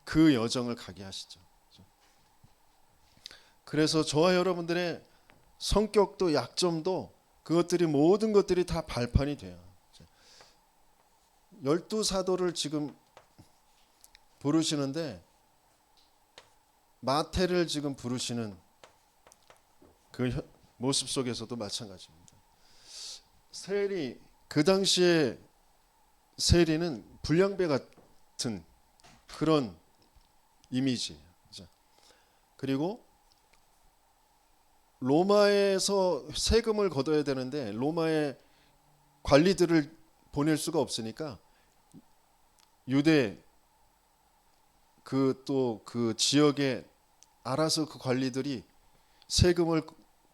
그 여정을 가게 하시죠. 그래서 저와 여러분들의 성격도 약점도 그것들이 모든 것들이 다 발판이 돼요. 12사도를 지금 부르시는데 마태를 지금 부르시는 그 모습 속에서도 마찬가지입니다. 세리, 그 당시에 세리는 불량배 같은 그런 이미지. 그리고 로마에서 세금을 걷어야 되는데 로마의 관리들을 보낼 수가 없으니까 유대 그 지역에 알아서 그 관리들이 세금을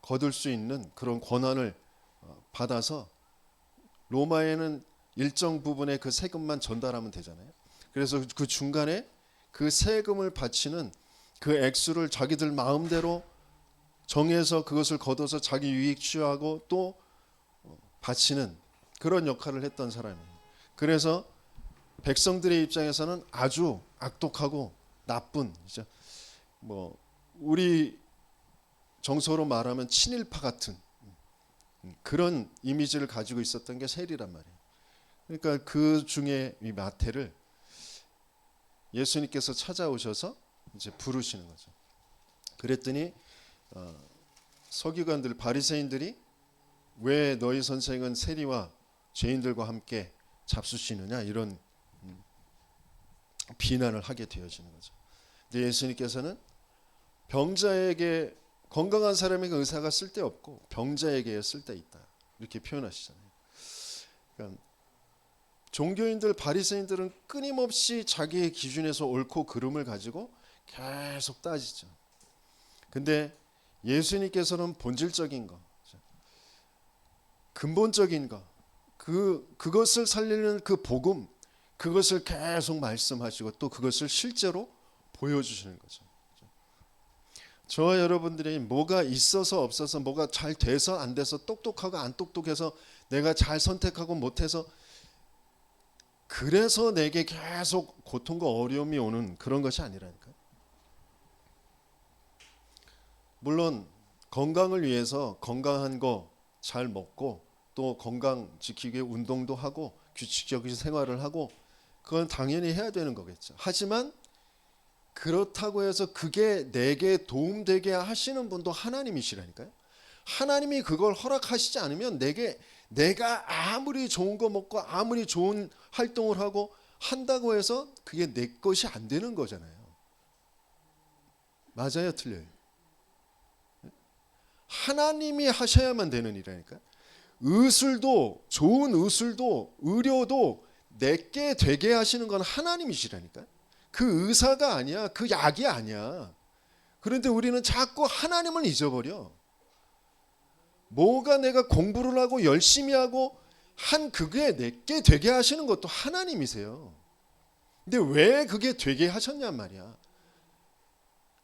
거둘 수 있는 그런 권한을 받아서 로마에는 일정 부분의 그 세금만 전달하면 되잖아요. 그래서 그 중간에 그 세금을 바치는 그 액수를 자기들 마음대로 정해서 그것을 걷어서 자기 유익 취하고 또 바치는 그런 역할을 했던 사람이에요. 그래서 백성들의 입장에서는 아주 악독하고 나쁜, 뭐 우리 정서로 말하면 친일파 같은 그런 이미지를 가지고 있었던 게 세리란 말이에요. 그러니까 그 중에 이 마태를 예수님께서 찾아오셔서 이제 부르시는 거죠. 그랬더니 서기관들, 바리새인들이 왜 너희 선생은 세리와 죄인들과 함께 잡수시느냐 이런 비난을 하게 되어지는 거죠. 근데 예수님께서는 병자에게, 건강한 사람에게 의사가 쓸데없고 병자에게 쓸데있다 이렇게 표현하시잖아요. 그러니까 종교인들, 바리새인들은 끊임없이 자기의 기준에서 옳고 그름을 가지고 계속 따지죠. 근데 예수님께서는 본질적인 거, 근본적인 거, 그것을 살리는 그 복음, 그것을 계속 말씀하시고 또 그것을 실제로 보여주시는 거죠. 저와 여러분들이 뭐가 있어서 없어서, 뭐가 잘 돼서 안 돼서, 똑똑하고 안 똑똑해서, 내가 잘 선택하고 못해서, 그래서 내게 계속 고통과 어려움이 오는 그런 것이 아니라니까요. 물론 건강을 위해서 건강한 거 잘 먹고 또 건강 지키기 위해 운동도 하고 규칙적인 생활을 하고 그건 당연히 해야 되는 거겠죠. 하지만 그렇다고 해서 그게 내게 도움되게 하시는 분도 하나님이시라니까요. 하나님이 그걸 허락하시지 않으면 내가 아무리 좋은 거 먹고 아무리 좋은 활동을 하고 한다고 해서 그게 내 것이 안 되는 거잖아요. 맞아요, 틀려요? 하나님이 하셔야만 되는 일이라니까. 의술도, 좋은 의술도, 의료도 내게 되게 하시는 건 하나님이시라니까. 그 의사가 아니야, 그 약이 아니야. 그런데 우리는 자꾸 하나님을 잊어버려. 뭐가 내가 공부를 하고 열심히 하고 한 그게 내게 되게 하시는 것도 하나님이세요. 근데 왜 그게 되게 하셨냔 말이야.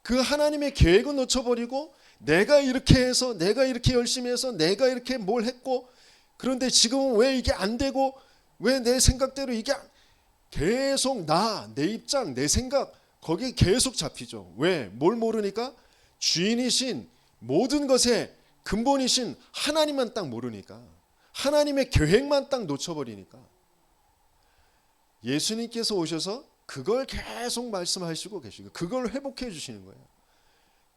그 하나님의 계획은 놓쳐버리고 내가 이렇게 해서, 내가 이렇게 열심히 해서, 내가 이렇게 뭘 했고, 그런데 지금은 왜 이게 안 되고, 왜 내 생각대로 이게 계속 내 입장, 내 생각 거기에 계속 잡히죠. 왜? 뭘 모르니까? 주인이신 모든 것의 근본이신 하나님만 딱 모르니까, 하나님의 계획만 딱 놓쳐버리니까. 예수님께서 오셔서 그걸 계속 말씀하시고 계시고 그걸 회복해 주시는 거예요.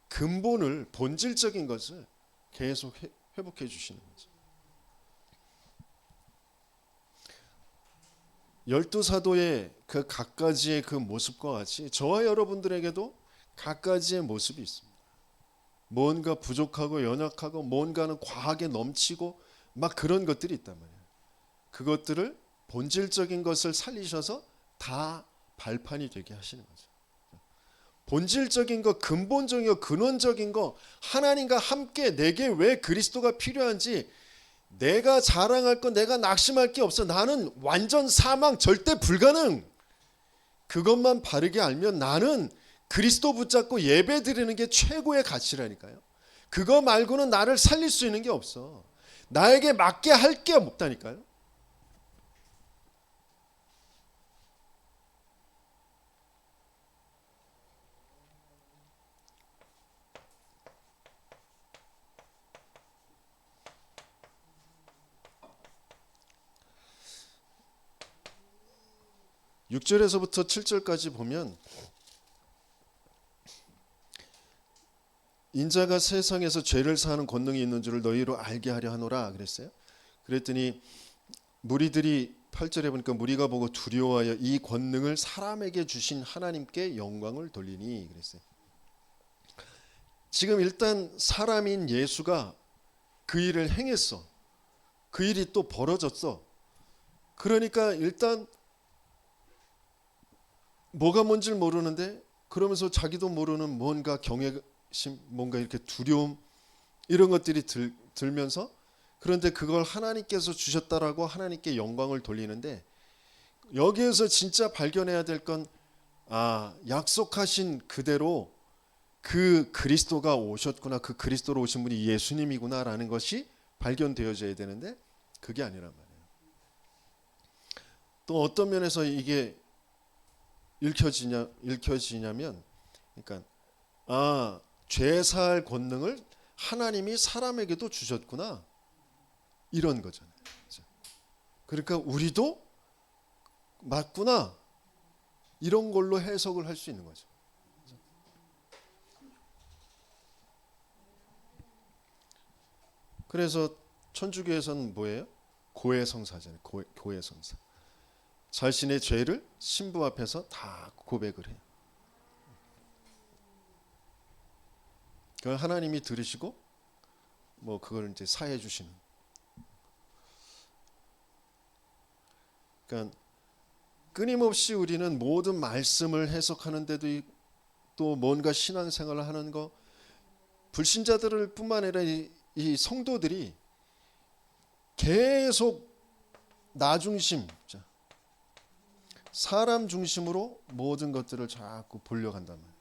근본을, 본질적인 것을 계속 회복해 주시는 거죠. 12사도의 그 각가지의 그 모습과 같이 저와 여러분들에게도 각가지의 모습이 있습니다. 뭔가 부족하고 연약하고 뭔가는 과하게 넘치고 막 그런 것들이 있단 말이에요. 그것들을 본질적인 것을 살리셔서 다 발판이 되게 하시는 거죠. 본질적인 거, 근본적인 거, 근원적인 거, 하나님과 함께 내게 왜 그리스도가 필요한지, 내가 자랑할 거, 내가 낙심할 게 없어. 나는 완전 사망, 절대 불가능. 그것만 바르게 알면 나는 그리스도 붙잡고 예배 드리는 게 최고의 가치라니까요. 그거 말고는 나를 살릴 수 있는 게 없어. 나에게 맞게 할 게 없다니까요. (6절에서부터) (7절까지) 보면 인자가 세상에서 죄를 사하는 권능이 있는 줄을 너희로 알게 하려 하노라 그랬어요. 그랬더니 무리들이 8절에 보니까 무리가 보고 두려워하여 이 권능을 사람에게 주신 하나님께 영광을 돌리니 그랬어요. 지금 일단 사람인 예수가 그 일을 행했어. 그 일이 또 벌어졌어. 그러니까 일단 뭐가 뭔지를 모르는데 그러면서 자기도 모르는 뭔가 경외심, 뭔가 이렇게 두려움 이런 것들이 들면서 그런데 그걸 하나님께서 주셨다라고 하나님께 영광을 돌리는데 여기에서 진짜 발견해야 될 건 약속하신 그대로 그 그리스도가 오셨구나. 그 그리스도로 오신 분이 예수님이구나라는 것이 발견되어져야 되는데 그게 아니란 말이에요. 또 어떤 면에서 이게 읽혀지냐면 그러니까 죄사할 권능을 하나님이 사람에게도 주셨구나. 이런 거잖아요. 그러니까 우리도 맞구나. 이런 걸로 해석을 할 수 있는 거죠. 그래서 천주교에서는 뭐예요? 고해성사잖아요. 고해성사. 자신의 죄를 신부 앞에서 다 고백을 해요. 그걸 하나님이 들으시고 뭐 그걸 이제 사해 주시는. 그러니까 끊임없이 우리는 모든 말씀을 해석하는데도 또 뭔가 신앙생활을 하는 거 불신자들을 뿐만 아니라 이 성도들이 계속 나 중심, 사람 중심으로 모든 것들을 자꾸 보려고 한단 말이에요.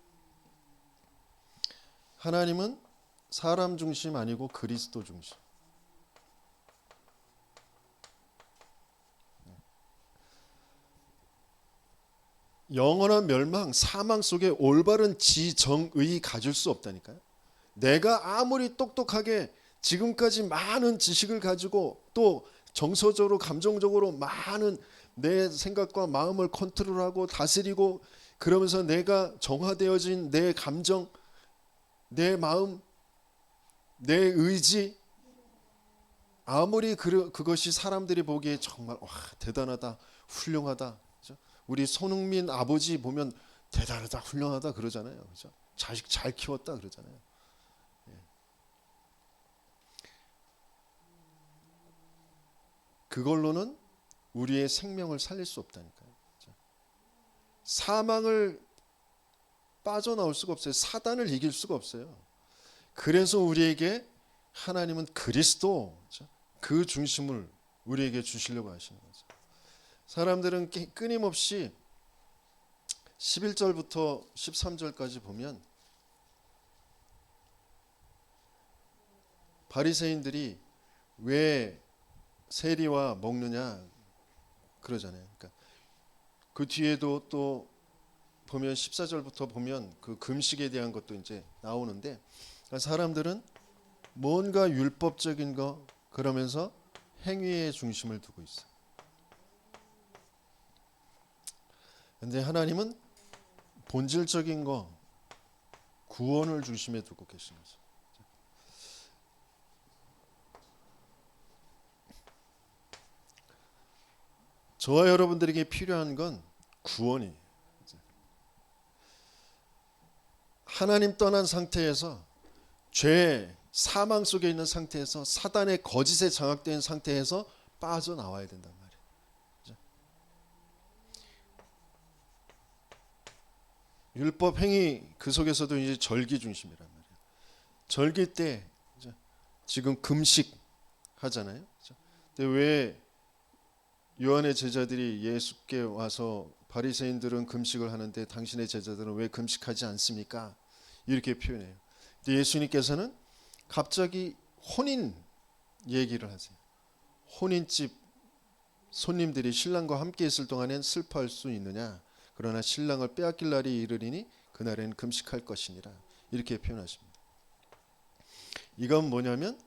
하나님은 사람 중심 아니고 그리스도 중심. 영원한 멸망, 사망 속에 올바른 지정의 가질 수 없다니까요. 내가 아무리 똑똑하게 지금까지 많은 지식을 가지고 또 정서적으로 감정적으로 많은 내 생각과 마음을 컨트롤하고 다스리고 그러면서 내가 정화되어진 내 감정, 내 마음, 내 의지 아무리 그것이 사람들이 보기에 정말 대단하다, 훌륭하다. 그렇죠? 우리 손흥민 아버지 보면 대단하다, 훌륭하다 그러잖아요. 그렇죠? 자식 잘 키웠다 그러잖아요. 그걸로는 우리의 생명을 살릴 수 없다니까요. 사망을 빠져나올 수가 없어요. 사단을 이길 수가 없어요. 그래서 우리에게 하나님은 그리스도 그 중심을 우리에게 주시려고 하시는 거죠. 사람들은 끊임없이 11절부터 13절까지 보면 바리새인들이 왜 세리와 먹느냐 그러잖아요. 그러니까 그 뒤에도 또 보면 14절부터 보면 그 금식에 대한 것도 이제 나오는데 사람들은 뭔가 율법적인 거 그러면서 행위에 중심을 두고 있어요. 근데 하나님은 본질적인 거 구원을 중심에 두고 계신 거죠. 저와 여러분들에게 필요한 건 구원이에요. 하나님 떠난 상태에서 죄, 사망 속에 있는 상태에서 사단의 거짓에 장악된 상태에서 빠져나와야 된단 말이에요. 율법 행위 그 속에서도 이제 절기 중심이란 말이에요. 절기 때 지금 금식 하잖아요. 근데 왜 요한의 제자들이 예수께 와서 바리새인들은 금식을 하는데 당신의 제자들은 왜 금식하지 않습니까? 이렇게 표현해요. 근데 예수님께서는 갑자기 혼인 얘기를 하세요. 혼인집 손님들이 신랑과 함께 있을 동안엔 슬퍼할 수 있느냐? 그러나 신랑을 빼앗길 날이 이르리니 그날에는 금식할 것이니라. 이렇게 표현하십니다. 이건 뭐냐면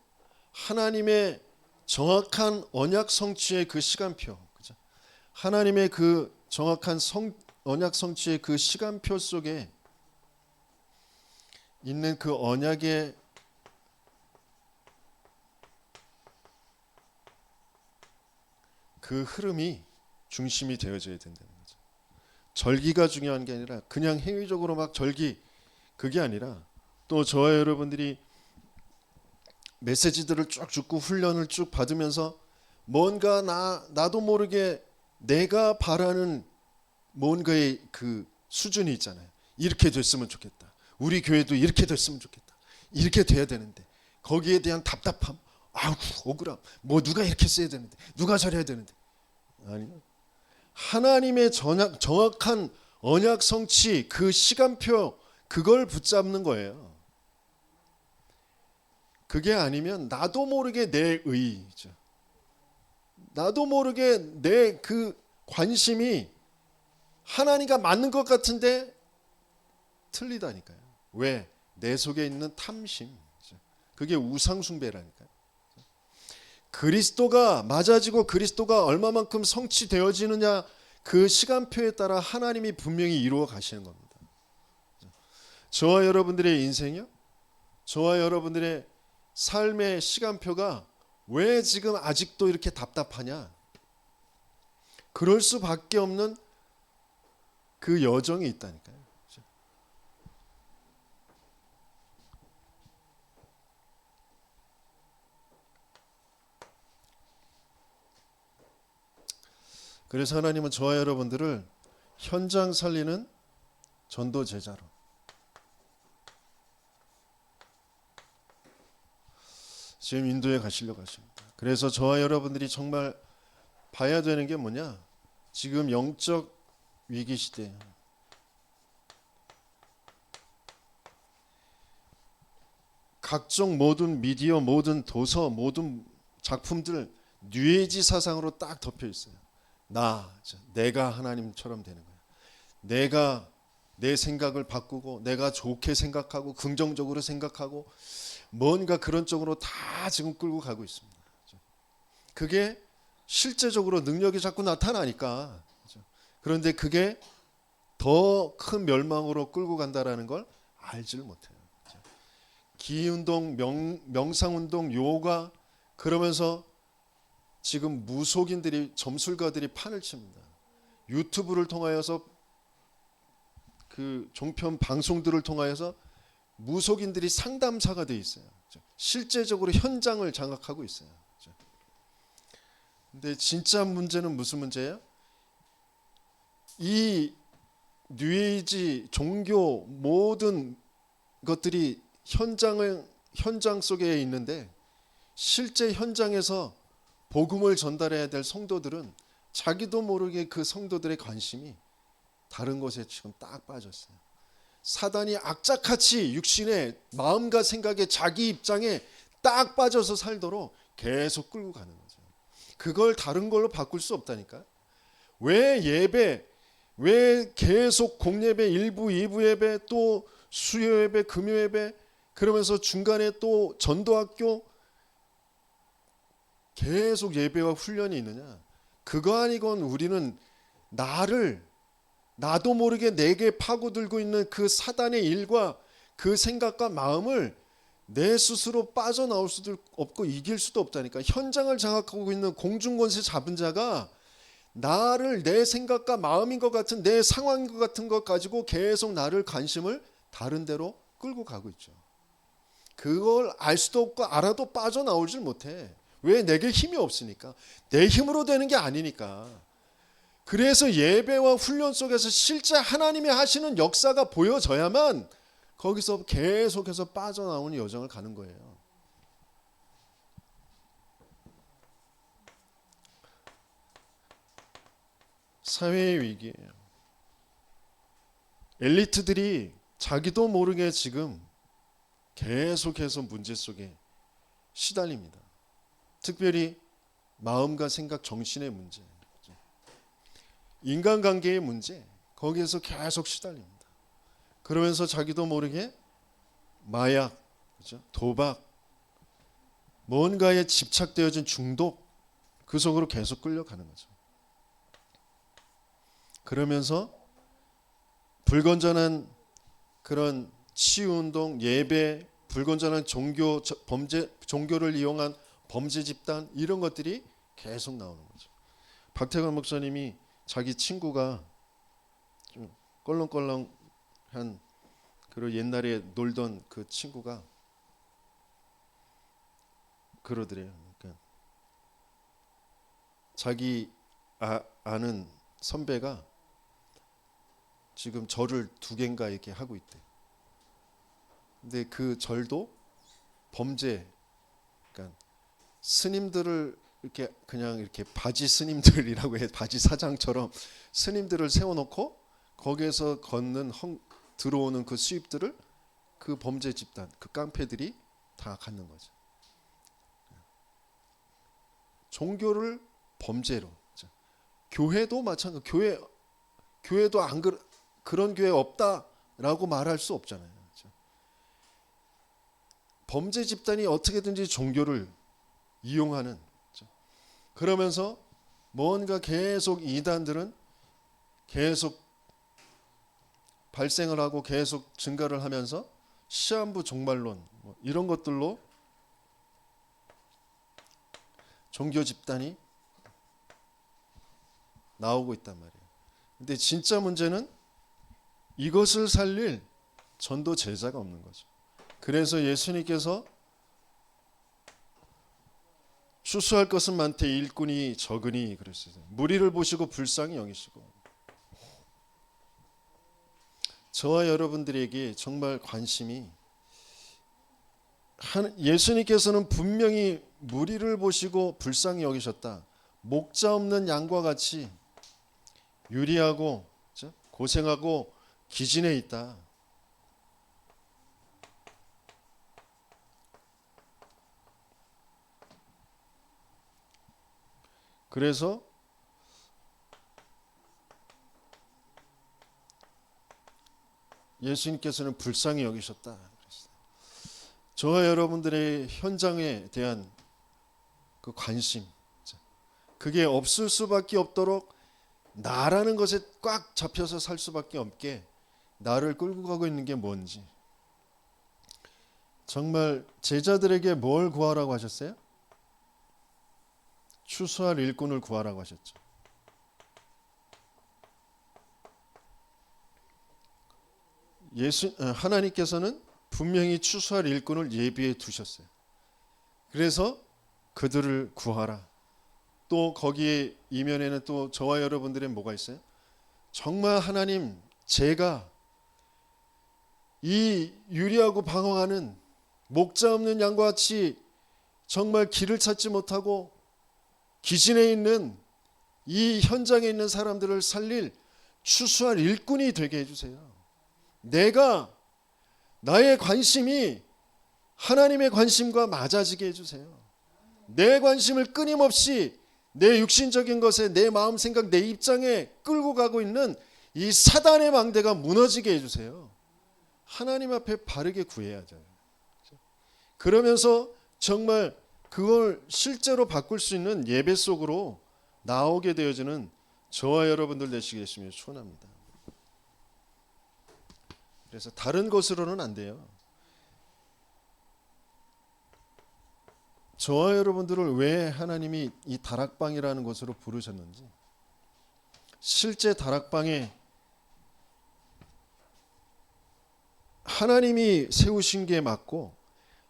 하나님의 정확한 언약 성취의 그 시간표, 그죠? 하나님의 그 정확한 언약 성취의 그 시간표 속에 있는 그 언약의 그 흐름이 중심이 되어져야 된다는 거죠. 절기가 중요한 게 아니라 그냥 행위적으로 막 절기, 그게 아니라 또 저와 여러분들이 메시지들을 쭉 듣고 훈련을 쭉 받으면서 뭔가 나도 모르게 내가 바라는 뭔가의 그 수준이 있잖아요. 이렇게 됐으면 좋겠다. 우리 교회도 이렇게 됐으면 좋겠다. 이렇게 돼야 되는데 거기에 대한 답답함, 아우 억울함, 뭐 누가 이렇게 써야 되는데 누가 저래야 되는데, 아니요. 하나님의 정확한 언약 성취, 그 시간표, 그걸 붙잡는 거예요. 그게 아니면 나도 모르게 내 의죠. 나도 모르게 내 그 관심이 하나님과 맞는 것 같은데 틀리다니까요. 왜? 내 속에 있는 탐심. 그게 우상숭배라니까요. 그리스도가 맞아지고 그리스도가 얼마만큼 성취되어지느냐, 그 시간표에 따라 하나님이 분명히 이루어 가시는 겁니다. 저와 여러분들의 인생이요, 저와 여러분들의 삶의 시간표가 왜 지금 아직도 이렇게 답답하냐? 그럴 수밖에 없는 그 여정이 있다니까요. 그래서 하나님은 저와 여러분들을 현장 살리는 전도 제자로, 지금 인도에 가시려고 하십니다. 그래서 저와 여러분들이 정말 봐야 되는 게 뭐냐? 지금 영적 위기 시대예요. 각종 모든 미디어, 모든 도서, 모든 작품들 뉴에이지 사상으로 딱 덮여 있어요. 내가 하나님처럼 되는 거야. 내가 내 생각을 바꾸고 내가 좋게 생각하고 긍정적으로 생각하고 뭔가 그런 쪽으로 다 지금 끌고 가고 있습니다. 그게 실제적으로 능력이 자꾸 나타나니까. 그런데 그게 더 큰 멸망으로 끌고 간다라는 걸 알지를 못해요. 기운동, 명상운동, 요가, 그러면서 지금 무속인들이, 점술가들이 판을 칩니다. 유튜브를 통하여서 그 종편 방송들을 통하여서 무속인들이 상담사가 돼 있어요. 실제적으로 현장을 장악하고 있어요. 근데 진짜 문제는 무슨 문제예요? 이 뉴에이지 종교 모든 것들이 현장 속에 있는데 실제 현장에서 복음을 전달해야 될 성도들은 자기도 모르게 그 성도들의 관심이 다른 것에 지금 딱 빠졌어요. 사단이 악착같이 육신의 마음과 생각에 자기 입장에 딱 빠져서 살도록 계속 끌고 가는 거죠. 그걸 다른 걸로 바꿀 수 없다니까. 왜 계속 공예배 1부, 2부 예배, 또 수요 예배, 금요 예배, 그러면서 중간에 또 전도학교 계속 예배와 훈련이 있느냐? 그거 아니건 우리는 나도 모르게 내게 파고들고 있는 그 사단의 일과 그 생각과 마음을 내 스스로 빠져나올 수도 없고 이길 수도 없다니까. 현장을 장악하고 있는 공중권세 잡은 자가 나를 내 생각과 마음인 것 같은 내 상황인 것 같은 것 가지고 계속 나를 관심을 다른 데로 끌고 가고 있죠. 그걸 알 수도 없고 알아도 빠져나오질 못해. 왜? 내게 힘이 없으니까. 내 힘으로 되는 게 아니니까. 그래서 예배와 훈련 속에서 실제 하나님이 하시는 역사가 보여져야만 거기서 계속해서 빠져나오는 여정을 가는 거예요. 사회의 위기예요. 엘리트들이 자기도 모르게 지금 계속해서 문제 속에 시달립니다. 특별히 마음과 생각, 정신의 문제, 인간관계의 문제, 거기에서 계속 시달립니다. 그러면서 자기도 모르게 마약, 그렇죠? 도박, 뭔가에 집착되어진 중독, 그 속으로 계속 끌려가는 거죠. 그러면서 불건전한 그런 치유운동, 예배, 불건전한 종교를 이용한 범죄 집단, 이런 것들이 계속 나오는 거죠. 박태관 목사님이 자기 친구가 좀 껄렁껄렁한 그런 옛날에 놀던 그 친구가 그러더래요. 그러니까 자기 아는 선배가 지금 절을 2개인가 이렇게 하고 있대. 근데 그 절도 범죄, 그러니까 스님들을 이렇게 그냥 이렇게 바지 스님들이라고 해, 바지 사장처럼 스님들을 세워놓고 거기에서 걷는 들어오는 그 수입들을 그 범죄 집단, 그 깡패들이 다 갖는 거죠. 종교를 범죄로. 교회도 마찬가지. 교회도 안 그런 교회 없다라고 말할 수 없잖아요. 범죄 집단이 어떻게든지 종교를 이용하는. 그러면서 뭔가 계속 이단들은 계속 발생을 하고 계속 증가를 하면서 시한부 종말론 이런 것들로 종교 집단이 나오고 있단 말이에요. 근데 진짜 문제는 이것을 살릴 전도 제자가 없는 거죠. 그래서 예수님께서 추수할 것은 많되 일꾼이 적으니 그랬어요. 무리를 보시고 불쌍히 여기시고. 저와 여러분들에게 정말 관심이, 예수님께서는 분명히 무리를 보시고 불쌍히 여기셨다. 목자 없는 양과 같이 유리하고 고생하고 기진해 있다. 그래서 예수님께서는 불쌍히 여기셨다. 저와 여러분들의 현장에 대한 그 관심, 그게 없을 수밖에 없도록 나라는 것에 꽉 잡혀서 살 수밖에 없게 나를 끌고 가고 있는 게 뭔지. 정말 제자들에게 뭘 구하라고 하셨어요? 추수할 일꾼을 구하라고 하셨죠. 하나님께서는 분명히 추수할 일꾼을 예비해 두셨어요. 그래서 그들을 구하라. 또 거기에 이면에는 또 저와 여러분들의 뭐가 있어요? 정말 하나님, 제가 이 유리하고 방황하는 목자 없는 양과 같이 정말 길을 찾지 못하고 기진해 있는 이 현장에 있는 사람들을 살릴 추수할 일꾼이 되게 해주세요. 내가 나의 관심이 하나님의 관심과 맞아지게 해주세요. 내 관심을 끊임없이 내 육신적인 것에, 내 마음 생각, 내 입장에 끌고 가고 있는 이 사단의 망대가 무너지게 해주세요. 하나님 앞에 바르게 구해야죠. 그러면서 정말 그걸 실제로 바꿀 수 있는 예배 속으로 나오게 되어지는 저와 여러분들 되시겠으면 축원합니다. 그래서 다른 것으로는 안 돼요. 저와 여러분들을 왜 하나님이 이 다락방이라는 곳으로 부르셨는지, 실제 다락방에 하나님이 세우신 게 맞고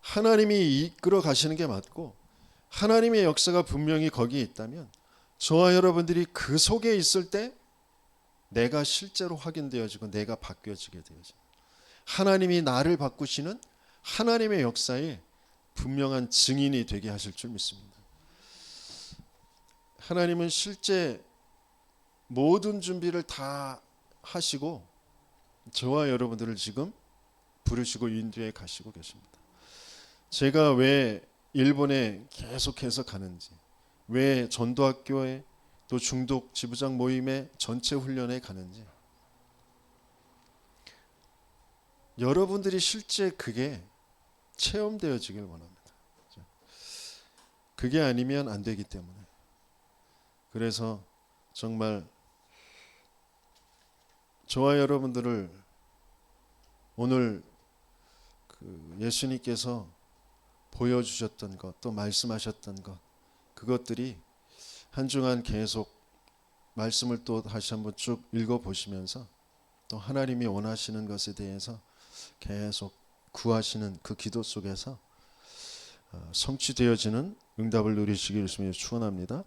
하나님이 이끌어 가시는 게 맞고 하나님의 역사가 분명히 거기에 있다면 저와 여러분들이 그 속에 있을 때 내가 실제로 확인되어지고 내가 바뀌어지게 되어져. 하나님이 나를 바꾸시는 하나님의 역사에 분명한 증인이 되게 하실 줄 믿습니다. 하나님은 실제 모든 준비를 다 하시고 저와 여러분들을 지금 부르시고 인도해 가시고 계십니다. 제가 왜 일본에 계속해서 가는지, 왜 전도학교에 또 중독 지부장 모임에 전체 훈련에 가는지, 여러분들이 실제 그게 체험되어지길 원합니다. 그게 아니면 안 되기 때문에. 그래서 정말 저와 여러분들을 오늘 그 예수님께서 보여주셨던 것, 또 말씀하셨던 것, 그것들이 한 주간 계속 말씀을 또 다시 한번 쭉 읽어 보시면서 또 하나님이 원하시는 것에 대해서 계속 구하시는 그 기도 속에서 성취되어지는 응답을 누리시기를 주님으로 축원합니다.